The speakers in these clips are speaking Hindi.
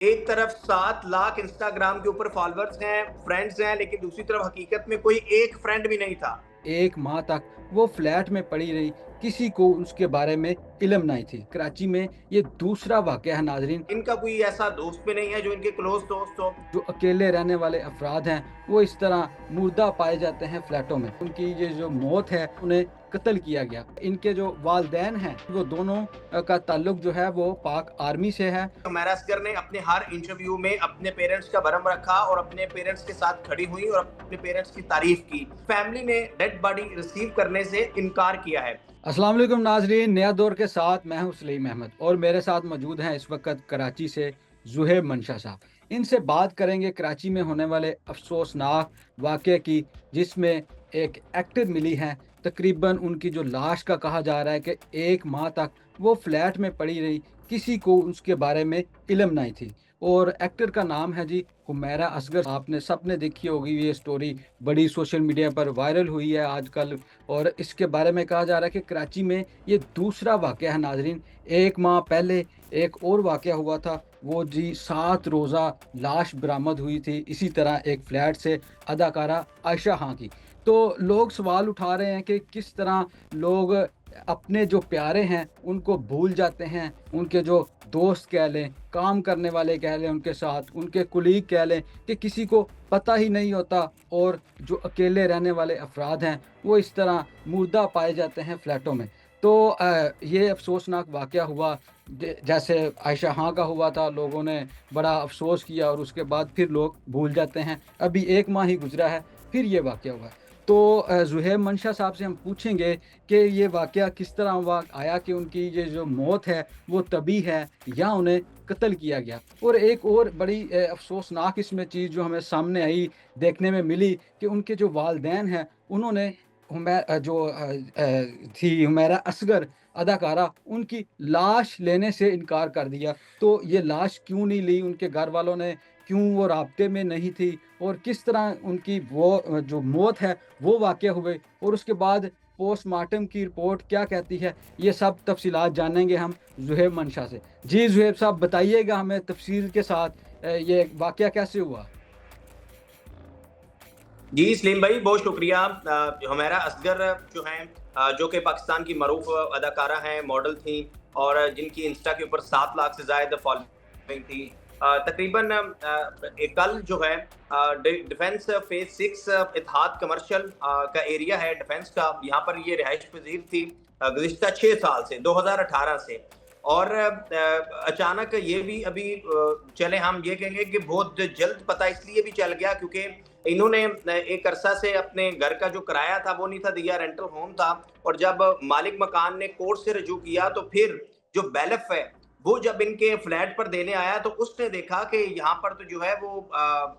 एक तरफ 7 लाख इंस्टाग्राम के ऊपर फॉलोअर्स हैं, फ्रेंड्स हैं, लेकिन दूसरी तरफ हकीकत में कोई एक फ्रेंड भी नहीं था। 1 माह तक वो फ्लैट में पड़ी रही, किसी को उसके बारे में इल्म नहीं थी। कराची में ये दूसरा वाक़या है नाज़रीन। इनका कोई ऐसा दोस्त भी नहीं है जो इनके क्लोज़ दोस्त हो। जो अकेले रहने वाले अफ़राद हैं, वो इस तरह मुर्दा पाए जाते हैं फ्लैटों में। उनकी ये जो मौत है, उन्हें कत्ल किया गया। इनके जो वालिदैन हैं, वो दोनों का ताल्लुक जो है वो पाक आर्मी से है। हुमैरा असगर ने अपने हर इंटरव्यू में अपने पेरेंट्स का भरम रखा और अपने पेरेंट्स के साथ खड़ी हुई और अपने पेरेंट्स की तारीफ की। फैमिली ने डेड बॉडी रिसीव करने से इनकार किया है। अस्सलाम वालेकुम नाज़रीन, नया दौर के साथ मैं हूं सलीम अहमद और मेरे साथ मौजूद हैं इस वक्त कराची से ज़ुहैब मंशा साहब। इनसे बात करेंगे कराची में होने वाले अफसोसनाक वाक़ये की, जिसमें एक एक्टर मिली हैं। तकरीबन उनकी जो लाश का कहा जा रहा है कि 1 माह तक वो फ्लैट में पड़ी रही, किसी को उसके बारे में इल्म नहीं थी। और एक्टर का नाम है जी हुमैरा असगर। आपने सबने देखी होगी ये स्टोरी, बड़ी सोशल मीडिया पर वायरल हुई है आजकल। और इसके बारे में कहा जा रहा है कि कराची में ये दूसरा वाक़या है नाज़रीन। 1 माह पहले एक और वाक़या हुआ था, वो जी 7 रोज़ा लाश बरामद हुई थी इसी तरह एक फ्लैट से, अदाकारा आयशा हाँ की। तो लोग सवाल उठा रहे हैं कि किस तरह लोग अपने जो प्यारे हैं उनको भूल जाते हैं। उनके जो दोस्त कह लें, काम करने वाले कह लें उनके साथ, उनके कुलीग कह लें, कि किसी को पता ही नहीं होता। और जो अकेले रहने वाले अफ़राद हैं, वो इस तरह मुर्दा पाए जाते हैं फ्लैटों में। तो ये अफ़सोसनाक वाक़या हुआ, जैसे आयशा हाँ का हुआ था, लोगों ने बड़ा अफ़सोस किया और उसके बाद फिर लोग भूल जाते हैं। अभी 1 माह ही गुज़रा है, फिर ये वाक़या हुआ है। तो ज़ुहैब मंशा साहब से हम पूछेंगे कि ये वाक़या किस तरह हुआ, आया कि उनकी ये जो मौत है वो तभी है या उन्हें कत्ल किया गया। और एक और बड़ी अफ़सोसनाक इसमें चीज़ जो हमें सामने आई, देखने में मिली, कि उनके जो वालिदैन हैं, उन्होंने थी हुमैरा असगर अदाकारा, उनकी लाश लेने से इनकार कर दिया। तो ये लाश क्यों नहीं ली, उनके घर वालों ने क्यों, वो राब्ते में नहीं थी, और किस तरह उनकी वो जो मौत है वो वाक़या हुए, और उसके बाद पोस्टमार्टम की रिपोर्ट क्या कहती है, ये सब तफ़सीलात जानेंगे हम ज़ुहैब मंशा से। जी ज़ुहैब साहब, बताइएगा हमें तफ़सील के साथ ये वाक़या कैसे हुआ? जी, सलीम भाई बहुत शुक्रिया। हुमैरा असगर जो हैं, जो कि पाकिस्तान की मरूफ अदाकारा हैं, मॉडल थीं और जिनकी इंस्टा के ऊपर 7 लाख से ज़ायद फॉलोइंग थी। तकरीबन कल जो है डिफेंस फेज़ 6 इत्तेहाद कमर्शियल का एरिया है डिफेंस का, यहाँ पर ये रिहाइश पज़ीर थी गुज़िश्ता 6 साल से, 2018 से। और अचानक ये भी अभी चले हम ये कहेंगे कि बहुत जल्द पता इसलिए भी चल गया क्योंकि इन्होंने एक अरसा से अपने घर का जो किराया था वो नहीं था दिया, रेंटल होम था। और जब मालिक मकान ने कोर्ट से रजू किया तो फिर जो बैलफ है वो जब इनके फ्लैट पर देने आया तो उसने देखा कि यहाँ पर तो जो है वो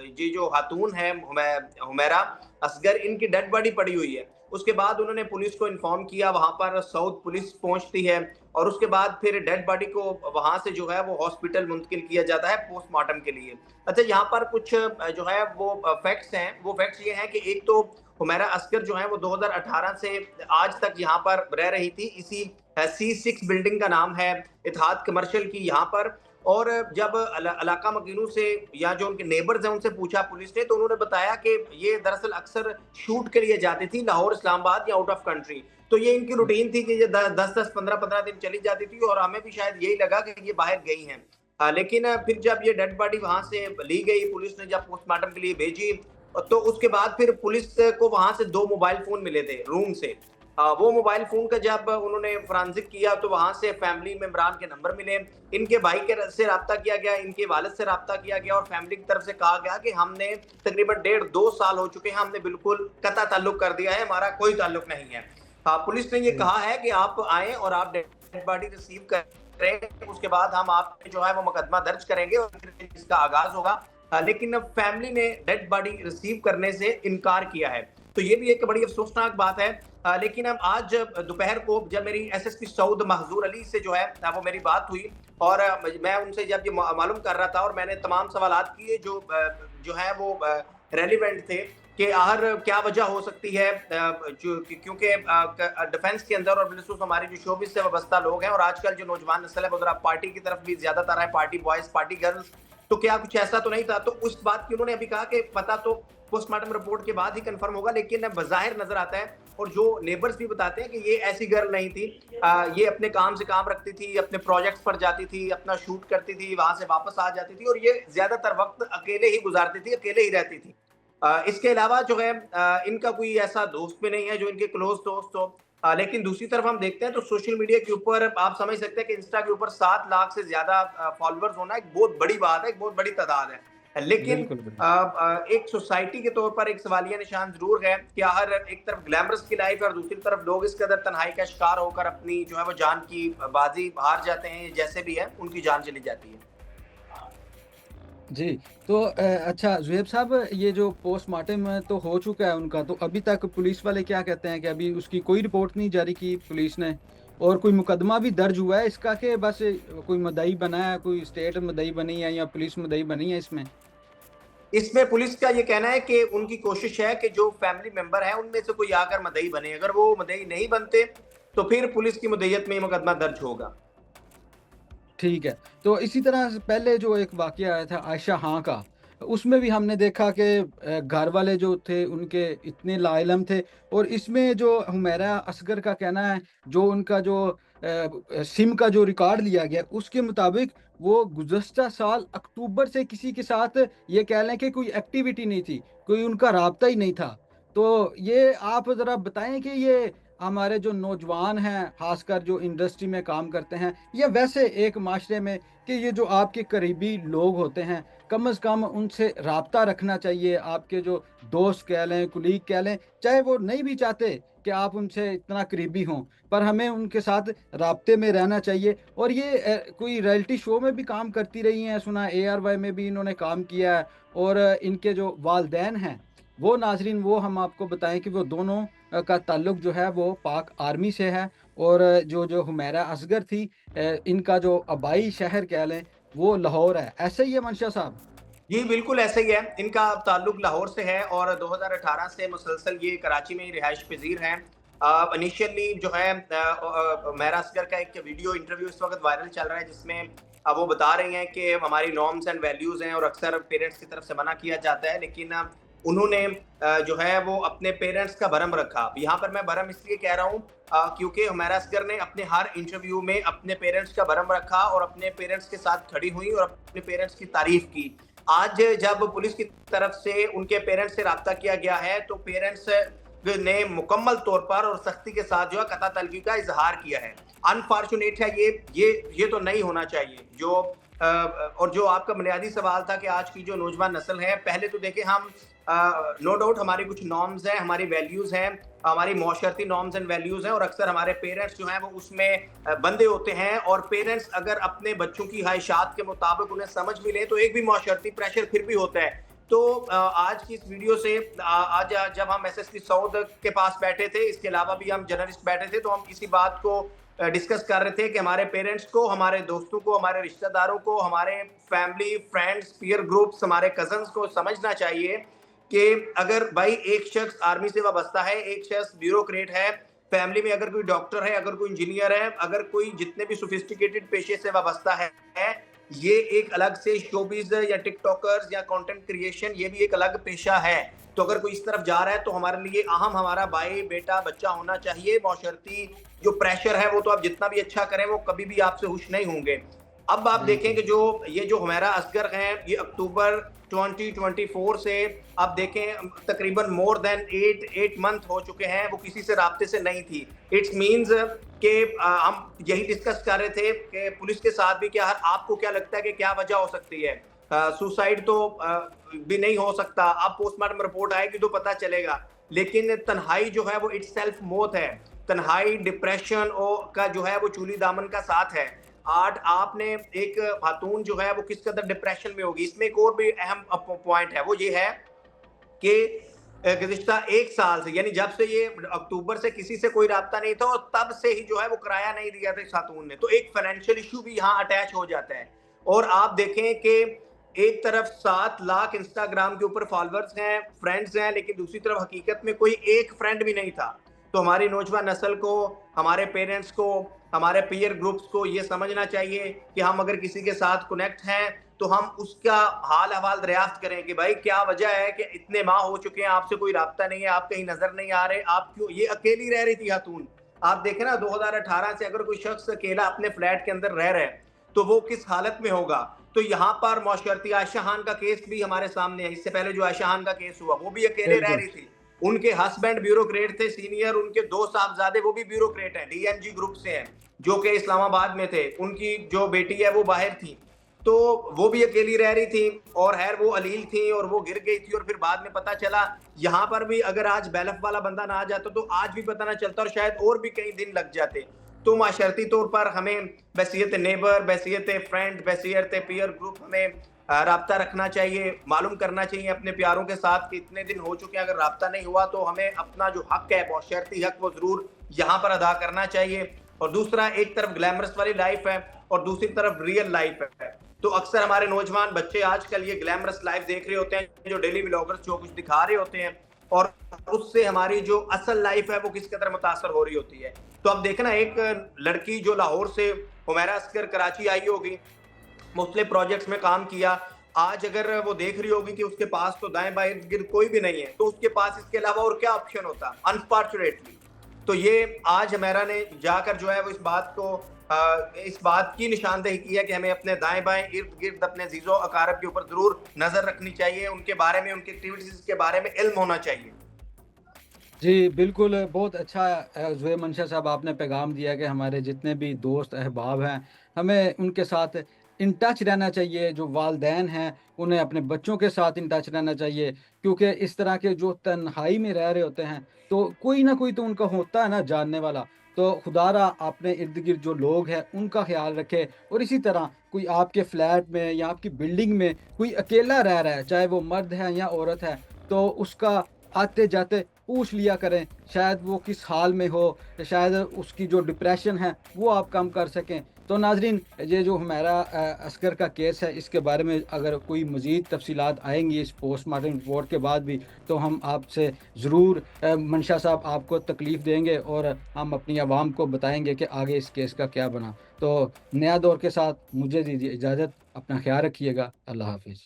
ये जो खातून है हुमैरा असगर, इनकी डेड बॉडी पड़ी हुई है। उसके बाद उन्होंने पुलिस को इन्फॉर्म किया, वहां पर साउथ पुलिस पहुंचती है और उसके बाद फिर डेड बॉडी को वहां से जो है वो हॉस्पिटल मुंतकिल किया जाता है पोस्टमार्टम के लिए। अच्छा, यहाँ पर कुछ जो है वो फैक्ट्स हैं, वो फैक्ट्स ये हैं कि एक तो हुमैरा असगर जो है वो 2018 से आज तक यहाँ पर रह रही थी, इसी C6 बिल्डिंग का नाम है, इत्तेहाद कमर्शियल की यहाँ पर। और जब इलाका मकीनों से या जो उनके नेबर्स हैं उनसे पूछा पुलिस ने, तो उन्होंने बताया कि ये दरअसल अक्सर शूट के लिए जाती थी लाहौर, इस्लामाबाद या आउट ऑफ कंट्री। तो ये इनकी रूटीन थी कि ये 10-10, 15-15 दिन चली जाती थी और हमें भी शायद यही लगा कि ये बाहर गई हैं। लेकिन फिर जब ये डेड बॉडी वहां से ली गई, पुलिस ने जब पोस्टमार्टम के लिए भेजी, तो उसके बाद फिर पुलिस को वहां से 2 मोबाइल फोन मिले थे रूम से। वो मोबाइल फोन का जब उन्होंने फोरेंसिक किया तो वहां से फैमिली मेंबरान के नंबर मिले, इनके भाई के से रब्ता किया गया, इनके वालिद से रब्ता किया गया और फैमिली की तरफ से कहा गया कि हमने तकरीबन 1.5-2 साल हो चुके हैं, हमने बिल्कुल कता ताल्लुक कर दिया है, हमारा कोई ताल्लुक नहीं है। पुलिस ने ये जी। कहा है कि आप आए और आप डेड बॉडी रिसीव करें, उसके बाद हम आप पे जो है वो मुकदमा दर्ज करेंगे और फिर इसका आगाज होगा। लेकिन फैमिली ने डेड बॉडी रिसीव करने से इनकार किया है, तो ये भी एक बड़ी अफसोसनाक बात है। लेकिन अब आज दोपहर को जब मेरी एसएसपी सऊद महजूर अली से जो है वो मेरी बात हुई और मैं उनसे जब ये मालूम कर रहा था और मैंने तमाम सवालात किए जो है वो रेलिवेंट थे कि आखिर क्या वजह हो सकती है, क्योंकि डिफेंस के अंदर और बिलखसूस हमारे जो शोबिस से वाबस्ता लोग हैं और आजकल जो नौजवान नस्ल है वो जरा पार्टी की तरफ भी ज्यादातर है, पार्टी बॉयज पार्टी गर्ल्स। तो क्या कुछ ऐसा तो नहीं था? तो उस बात की उन्होंने अभी कहा कि पता तो पोस्टमार्टम रिपोर्ट के बाद ही कंफर्म होगा, लेकिन बज़ाहिर नज़र आता है और जो नेबर्स भी बताते हैं कि ये ऐसी गर्ल नहीं थी। ये अपने काम से काम रखती थी, अपने प्रोजेक्ट्स पर जाती थी, अपना शूट करती थी, वहाँ से वापस आ जाती थी और ये ज़्यादातर वक़्त अकेले ही गुज़ारती थी, अकेले ही रहती थी। इसके अलावा जो है इनका कोई ऐसा दोस्त भी नहीं है जो इनके क्लोज़ दोस्त हो। लेकिन दूसरी तरफ हम देखते हैं तो सोशल मीडिया के ऊपर आप समझ सकते हैं कि इंस्टा के ऊपर 7 लाख से ज़्यादा फॉलोअर्स होना एक बहुत बड़ी बात है, एक बहुत बड़ी तादाद है। लेकिन बिल्कुल, बिल्कुल। एक सोसाइटी के तौर पर एक सवालिया निशान ज़रूर है कि हर एक तरफ ग्लैमरस की लाइफ़ है और दूसरी तरफ लोग इस कदर तन्हाई का शिकार होकर अपनी जो है वो जान की बाज़ी हार जाते हैं, जैसे भी है, उनकी जान चली जाती है। जी, तो अच्छा ज़ुहैब साहब, ये जो पोस्टमार्टम तो हो चुका है उनका, तो अभी तक पुलिस वाले क्या कहते हैं कि अभी उसकी कोई रिपोर्ट नहीं जारी की पुलिस ने? और कोई मुकदमा भी दर्ज हुआ है इसका कि बस कोई मुद्दई बना है, कोई स्टेट मुद्दई बनी है या पुलिस मुद्दई बनी है इसमें? इसमें पुलिस का ये कहना है कि उनकी कोशिश है कि जो फैमिली मेंबर हैं, उनमें से कोई आकर मुद्दई बने। अगर वो मुद्दई नहीं बनते, तो फिर पुलिस की मुद्दईयत में ये मुकदमा दर्ज होगा। ठीक है। तो इसी तरह से पहले जो एक वाक़या आया था आयशा हाँ का, उसमें भी हमने देखा कि घर वाले जो थे उनके इतने लाइलम थे, और इसमें जो हुमैरा असगर का कहना है, जो उनका जो सिम का जो रिकॉर्ड लिया गया उसके मुताबिक वो गुज़श्ता साल अक्टूबर से किसी के साथ ये कह लें कि कोई एक्टिविटी नहीं थी, कोई उनका राब्ता ही नहीं था। तो ये आप ज़रा बताएँ कि ये हमारे जो नौजवान हैं, ख़ासकर जो इंडस्ट्री में काम करते हैं, या वैसे एक माशरे में, कि ये जो आपके करीबी लोग होते हैं, कम से कम उनसे राब्ता रखना चाहिए। आपके जो दोस्त कह लें, कुलीग कह लें, चाहे वो नहीं भी चाहते कि आप उनसे इतना करीबी हों, पर हमें उनके साथ राब्ते में रहना चाहिए। और ये कोई रियलिटी शो में भी काम करती रही हैं, सुना है एआरवाई में भी इन्होंने काम किया है। और इनके जो वालिदैन हैं, वो नाज़रीन, वो हम आपको बताएँ कि वो दोनों का ताल्लुक जो है वो पाक आर्मी से है। और जो हुमैरा असगर थी, इनका जो आबाई शहर कह लें वो लाहौर है। ऐसा ही है मंशा साहब? जी, बिल्कुल ऐसा ही है। इनका ताल्लुक लाहौर से है और 2018 से मुसलसल ये कराची में ही रिहाइश पज़ीर हैं। इनिशियली जो है मेहरा असगर का एक वीडियो इंटरव्यू इस वक़्त वायरल चल रहा है, जिसमें वो बता रही हैं कि हमारी नॉर्म्स एंड वैल्यूज़ हैं और अक्सर पेरेंट्स की तरफ से मना किया जाता है, लेकिन उन्होंने जो है वो अपने पेरेंट्स का भरम रखा। यहाँ पर मैं भरम इसलिए कह रहा हूँ क्योंकि हुमैरा असगर ने अपने हर इंटरव्यू में अपने पेरेंट्स का भरम रखा और अपने पेरेंट्स के साथ खड़ी हुई और अपने पेरेंट्स की तारीफ़ की। आज जब पुलिस की तरफ से उनके पेरेंट्स से राब्ता किया गया है, तो पेरेंट्स ने मुकम्मल तौर पर और सख्ती के साथ जो है कता तलफी का इजहार किया है। अनफॉर्चुनेट है ये तो नहीं होना चाहिए। और जो आपका बुनियादी सवाल था कि आज की जो नौजवान नस्ल है, पहले तो देखें हम नो डाउट हमारी कुछ नॉर्म्स हैं, हमारी वैल्यूज़ हैं, हमारी माशरती नॉर्म्स एंड वैल्यूज़ हैं और अक्सर हमारे पेरेंट्स जो हैं वो उसमें बंधे होते हैं। और पेरेंट्स अगर अपने बच्चों की ख्वाहिशात के मुताबिक उन्हें समझ भी लें, तो एक भी माशरती प्रेशर फिर भी होता है। तो आज की इस वीडियो से आज जब हम एसएसपी सऊद के पास बैठे थे, इसके अलावा भी हम जर्नलिस्ट बैठे थे, तो हम इसी बात को डिस्कस कर रहे थे कि हमारे पेरेंट्स को, हमारे दोस्तों को, हमारे रिश्तेदारों को, हमारे फैमिली, फ्रेंड्स, पीयर ग्रुप्स, हमारे कज़न्स को समझना चाहिए कि अगर भाई एक शख्स आर्मी से वाबस्ता है, एक शख्स ब्यूरोक्रेट है, फैमिली में अगर कोई डॉक्टर है, अगर कोई इंजीनियर है, अगर कोई जितने भी सोफिस्टिकेटेड पेशे से वाबस्ता है, ये एक अलग से शोबिज़ या टिकटॉकर्स या कंटेंट क्रिएशन, ये भी एक अलग पेशा है। तो अगर कोई इस तरफ जा रहा है, तो हमारे लिए अहम हमारा भाई, बेटा, बच्चा होना चाहिए। माशरती जो प्रेशर है, वो तो आप जितना भी अच्छा करें, वो कभी भी आपसे खुश नहीं होंगे। अब आप देखें बिल्कुल। कि जो हुमैरा असगर हैं, ये अक्टूबर 2024 से आप देखें तकरीबन मोर देन 8 मंथ हो चुके हैं, वो किसी से राब्ते से नहीं थी। इट्स मीन्स कि हम यही डिस्कस कर रहे थे कि पुलिस के साथ भी क्या, आपको क्या लगता है कि क्या वजह हो सकती है? सुसाइड तो भी नहीं हो सकता। अब पोस्टमार्टम रिपोर्ट आएगी तो पता चलेगा। लेकिन तन्हाई जो है वो इटसेल्फ मौत है। तन्हाई, डिप्रेशन का जो है वो चूली दामन का साथ है। आज आपने एक खातून जो है वो किस कदर डिप्रेशन में होगी। इसमें एक और भी अहम पॉइंट है, वो ये है कि गुज़िश्ता 1 साल से, यानी जब से ये अक्टूबर से किसी से कोई राब्ता नहीं था और तब से ही जो है वो किराया नहीं दिया था इस खातून ने। तो एक फाइनेंशियल इश्यू भी यहाँ अटैच हो जाता है। और आप देखें कि एक तरफ 7 लाख इंस्टाग्राम के ऊपर फॉलोअर्स हैं, फ्रेंड्स हैं, लेकिन दूसरी तरफ हकीकत में कोई एक फ्रेंड भी नहीं था। तो हमारी नौजवान नस्ल को, हमारे पेरेंट्स को, हमारे पीयर ग्रुप्स को ये समझना चाहिए कि हम अगर किसी के साथ कनेक्ट हैं, तो हम उसका हाल अहवाल दरियाफ्त करें कि भाई क्या वजह है कि इतने माह हो चुके हैं, आपसे कोई राब्ता नहीं है, आप कहीं नजर नहीं आ रहे, आप क्यों, ये अकेली रह रही थी खातून। आप देखें ना 2018 से अगर कोई शख्स अकेला अपने फ्लैट के अंदर रह रहा है तो वो किस हालत में होगा। तो यहाँ पर मौशरती आयशा खान का केस भी हमारे सामने है, इससे पहले जो आयशा खान का केस हुआ वो भी अकेले रह बिल्कुल। रही थी। उनके हस्बैंड ब्यूरोक्रेट थे सीनियर, उनके दो साहबजादे वो भी ब्यूरोक्रेट हैं, डीएनजी ग्रुप से हैं, जो कि इस्लामाबाद में थे, उनकी जो बेटी है वो बाहर थी, तो वो भी अकेली रह रही थी और खैर वो अलील थी और वो गिर गई थी और फिर बाद में पता चला। यहाँ पर भी अगर आज बैलफ वाला बंदा ना आ जाता तो आज भी पता ना चलता और शायद और भी कई दिन लग जाते। तो माशरती तौर पर हमें बहसीयत नेबर, बहसीयत फ्रेंड, बहसीयत पीयर ग्रुप हमें राब्ता रखना चाहिए, मालूम करना चाहिए अपने प्यारों के साथ कि इतने दिन हो चुके हैं, अगर राब्ता नहीं हुआ तो हमें अपना जो हक है, बशर्ती हक, वो ज़रूर यहाँ पर अदा करना चाहिए। और दूसरा, एक तरफ ग्लैमरस वाली लाइफ है और दूसरी तरफ रियल लाइफ है। तो अक्सर हमारे नौजवान बच्चे आजकल ये ग्लैमरस लाइफ देख रहे होते हैं, जो डेली व्लॉगर्स जो कुछ दिखा रहे होते हैं, और उससे हमारी जो असल लाइफ है वो किस कदर मुतासर हो रही होती है। तो अब देखना, एक लड़की जो लाहौर से, हुमैरा असगर, कराची आई होगी, मुख्तलिफ प्रोजेक्ट्स में काम किया, आज अगर वो देख रही होगी कि उसके पास तो दाएं बाएं इर्द गिर्द कोई भी नहीं है, तो उसके पास इसके अलावा और क्या ऑप्शन होता, अनफॉर्चुनेटली। तो ये आज हमेरा ने जाकर जो है वो इस बात की निशानदेही की है कि हमें अपने दाएं बाएं इर्द गिर्द अपने अजीजों अकारब के ऊपर जरूर नजर रखनी चाहिए, उनके बारे में, उनकी एक्टिविटीज के बारे में इल्म होना चाहिए। जी, बिल्कुल, बहुत अच्छा ज़ुहैब मंशा साहब आपने पैगाम दिया कि हमारे जितने भी दोस्त अहबाब हैं, हमें उनके साथ इन टच रहना चाहिए। जो वालिदैन हैं, उन्हें अपने बच्चों के साथ इन टच रहना चाहिए, क्योंकि इस तरह के जो तन्हाई में रह रहे होते हैं, तो कोई ना कोई तो उनका होता है ना जानने वाला। तो खुदारा अपने इर्द-गिर्द जो लोग हैं, उनका ख़्याल रखें। और इसी तरह कोई आपके फ्लैट में या आपकी बिल्डिंग में कोई अकेला रह रहा है, चाहे वो मर्द है या औरत है, तो उसका आते-जाते पूछ लिया करें, शायद वो किस हाल में हो, शायद उसकी जो डिप्रेशन है वो आप कम कर सकें। तो नाज़रीन, ये जो हुमैरा असगर का केस है, इसके बारे में अगर कोई मज़ीद तफ़सीलात आएँगी इस पोस्टमार्टम रिपोर्ट के बाद भी, तो हम आपसे ज़रूर मंशा साहब आपको तकलीफ़ देंगे और हम अपनी आवाम को बताएँगे कि आगे इस केस का क्या बना। तो नया दौर के साथ मुझे दीजिए इजाज़त, अपना ख़्याल रखिएगा। अल्लाह हाफ़िज़।